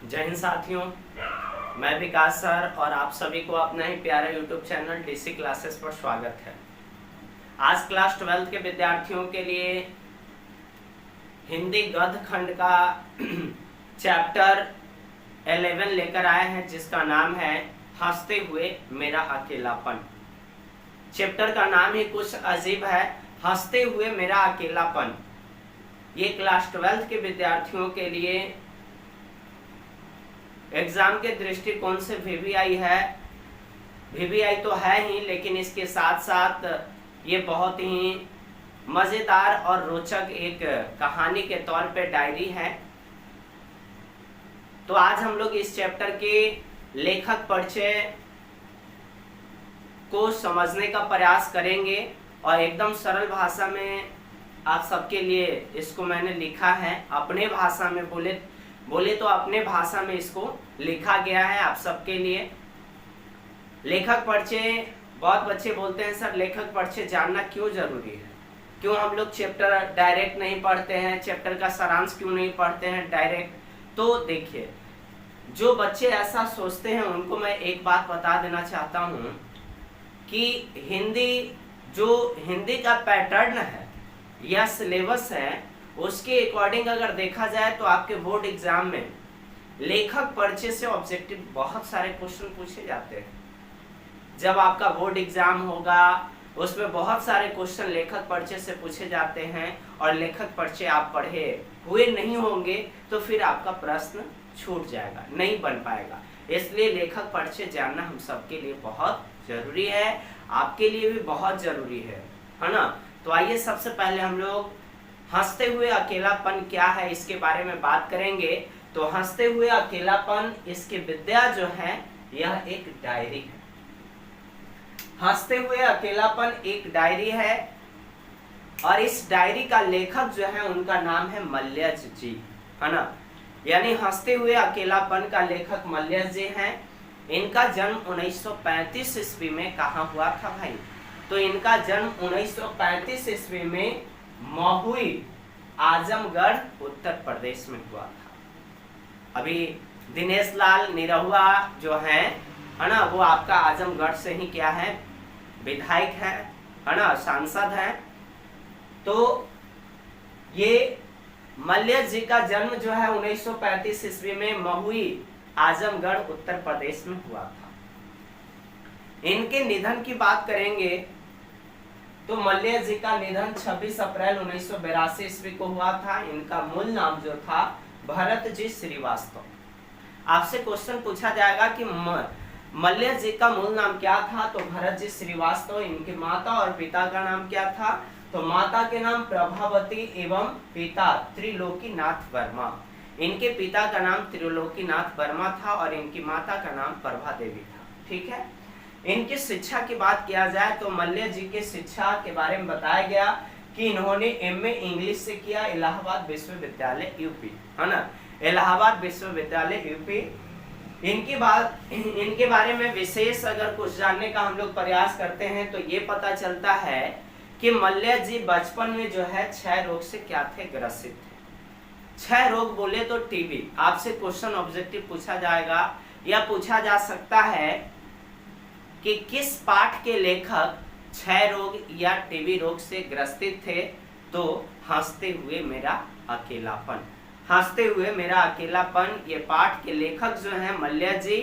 जय हिंद साथियों, मैं विकास सर और आप सभी को अपना ही प्यारा यूट्यूब चैनल डीसी क्लासेस पर स्वागत है। आज क्लास 12 के विद्यार्थियों के लिए हिंदी गद्य खंड का चैप्टर 11 लेकर आए हैं, जिसका नाम है हंसते हुए मेरा अकेलापन। चैप्टर का नाम ही कुछ अजीब है, हंसते हुए मेरा अकेलापन। ये क्लास 12 के विद्यार्थियों के लिए एग्जाम के दृष्टिकोण से वीवीआई है। वीवीआई तो है ही, लेकिन इसके साथ साथ ये बहुत ही मजेदार और रोचक एक कहानी के तौर पे डायरी है। तो आज हम लोग इस चैप्टर के लेखक परिचय को समझने का प्रयास करेंगे और एकदम सरल भाषा में आप सबके लिए इसको मैंने लिखा है। अपने भाषा में बोले तो अपने भाषा में इसको लिखा गया है आप सबके लिए। लेखक परिचय, बहुत बच्चे बोलते हैं सर लेखक परिचय जानना क्यों जरूरी है, क्यों हम लोग चैप्टर डायरेक्ट नहीं पढ़ते हैं, चैप्टर का सारांश क्यों नहीं पढ़ते हैं डायरेक्ट। तो देखिए, जो बच्चे ऐसा सोचते हैं उनको मैं एक बात बता देना चाहता हूँ कि हिंदी का पैटर्न है या सिलेबस है, उसके अकॉर्डिंग अगर देखा जाए तो आपके बोर्ड एग्जाम में लेखक परिचय से ऑब्जेक्टिव बहुत सारे क्वेश्चन पूछे जाते हैं। जब आपका बोर्ड एग्जाम होगा उसमें बहुत सारे क्वेश्चन लेखक परिचय से पूछे जाते हैं, और लेखक परिचय आप पढ़े हुए नहीं होंगे तो फिर आपका प्रश्न छूट जाएगा, नहीं बन पाएगा। इसलिए लेखक परिचय जानना हम सबके लिए बहुत जरूरी है, आपके लिए भी बहुत जरूरी है ना। तो आइए सबसे पहले हम लोग हंसते हुए अकेलापन क्या है इसके बारे में बात करेंगे। तो हंसते हुए अकेलापन, इसकी विद्या जो है यह एक डायरी है। हंसते हुए अकेलापन एक डायरी है, और इस डायरी का लेखक जो है उनका नाम है मल्यज जी, है ना। यानी हंसते हुए अकेलापन का लेखक मल्यज जी हैं। इनका जन्म 1935 ईस्वी में कहाँ हुआ था भाई? तो इनका जन्म 1935 ईस्वी में महुई, आजमगढ़, उत्तर प्रदेश में हुआ था। अभी दिनेश लाल निरहुआ जो है ना, वो आपका आजमगढ़ से ही क्या है, विधायक है ना, सांसद है। तो ये मल्यज जी का जन्म जो है 1935 ईस्वी में महुई, आजमगढ़, उत्तर प्रदेश में हुआ था। इनके निधन की बात करेंगे तो मल्यज जी का निधन 26 अप्रैल 1982 ईस्वी को हुआ था। इनका मूल नाम जो था भरत जी श्रीवास्तव। आपसे क्वेश्चन पूछा जाएगा कि मल्यज जी का मूल नाम क्या था, तो भरत जी श्रीवास्तव। इनकी माता और पिता का नाम क्या था? तो माता के नाम प्रभावती एवं पिता त्रिलोकीनाथ वर्मा। इनके पिता का नाम त्रिलोकीनाथ वर्मा था और इनकी माता का नाम प्रभा देवी था। ठीक है। इनकी शिक्षा की बात किया जाए तो मल्यज जी की शिक्षा के बारे में बताया गया कि इन्होंने एमए इंग्लिश से किया, इलाहाबाद विश्वविद्यालय यूपी, है ना, इलाहाबाद विश्वविद्यालय यूपी। इनके बारे में विशेष अगर कुछ जानने का हम लोग प्रयास करते हैं तो ये पता चलता है कि मल्यज जी बचपन में जो है क्षय रोग से क्या थे, ग्रसित थे। क्षय रोग बोले तो टीबी। आपसे क्वेश्चन ऑब्जेक्टिव पूछा जाएगा या पूछा जा सकता है कि किस पाठ के लेखक क्षय रोग या टीबी रोग से ग्रसित थे? तो हंसते हुए मेरा अकेलापन। हंसते हुए मेरा अकेलापन, ये पाठ के लेखक जो हैं मल्यज जी,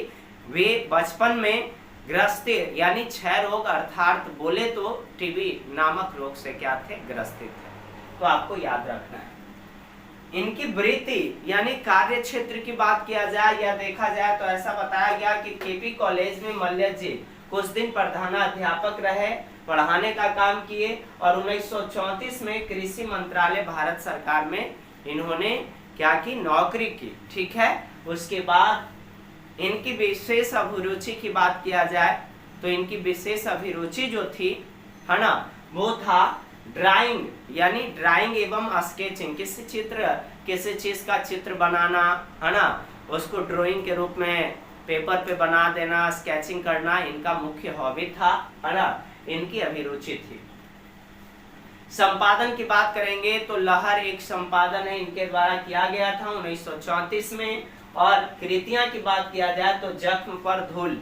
वे बचपन में ग्रसित यानी क्षय रोग अर्थात बोले तो टीबी नामक रोग से क्या थे, ग्रसित थे। तो आपको याद रखना है। इनकी वृत्ति यानी कार्य क्षेत्र की बात किया जाए या देखा जाए तो ऐसा बताया गया कि केपी कॉलेज में मल्यज जी कुछ दिन प्रधानाध्यापक रहे, पढ़ाने का काम किए, और 1934 में कृषि मंत्रालय भारत सरकार में इन्होंने क्या की, नौकरी की। ठीक है। उसके बाद इनकी विशेष अभिरुचि की बात किया जाए तो इनकी विशेष अभिरुचि जो थी, है ना, वो था ड्राइंग, यानी ड्राइंग एवं स्केचिंग। किसी चीज का चित्र बनाना, है ना, उसको ड्राइंग के रूप में पेपर पे बना देना, स्केचिंग करना इनका मुख्य हॉबी था, है ना, इनकी अभिरुचि थी। संपादन की बात करेंगे तो लहर एक संपादन है इनके द्वारा किया गया था 1934 में, और कृतियां की बात किया जाए तो जख्म पर धूल,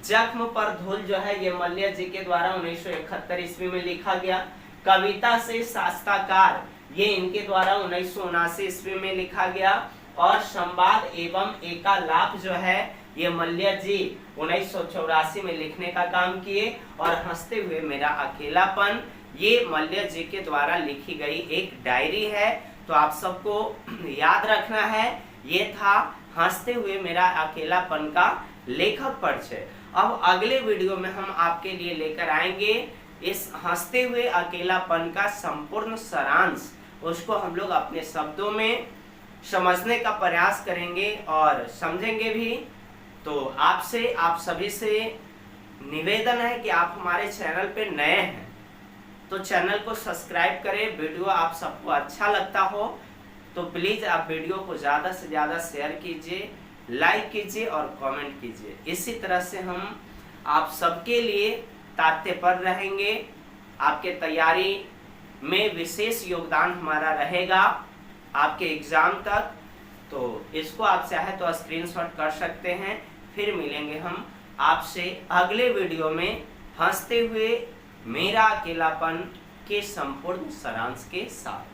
जख्म पर धूल जो है ये मल्य जी के द्वारा 1971 ईस्वी में लिखा गया। कविता से शास्त्राकार, ये इनके द्वारा 1979 ईस्वी में लिखा गया। और संवाद एवं एकालाप जो है ये मल्य जी 1984 में लिखने का काम किए। और हंसते हुए मेरा अकेलापन ये मल्य जी के द्वारा लिखी गई एक डायरी है। तो आप सबको याद रखना है, ये था हंसते हुए मेरा अकेलापन का लेखक परिचय। अब अगले वीडियो में हम आपके लिए लेकर आएंगे इस हंसते हुए अकेलापन का संपूर्ण सारांश, उसको हम लोग अपने शब्दों में समझने का प्रयास करेंगे और समझेंगे भी। तो आपसे, आप सभी से निवेदन है कि आप हमारे चैनल पे नए हैं तो चैनल को सब्सक्राइब करें। वीडियो आप सबको अच्छा लगता हो तो प्लीज आप वीडियो को ज़्यादा से ज़्यादा शेयर कीजिए, लाइक कीजिए और कमेंट कीजिए। इसी तरह से हम आप सबके लिए तत्पर रहेंगे। आपके तैयारी में विशेष योगदान हमारा रहेगा आपके एग्जाम तक। तो इसको आप चाहे तो स्क्रीनशॉट कर सकते हैं। फिर मिलेंगे हम आपसे अगले वीडियो में हंसते हुए मेरा अकेलापन के संपूर्ण सारांश के साथ।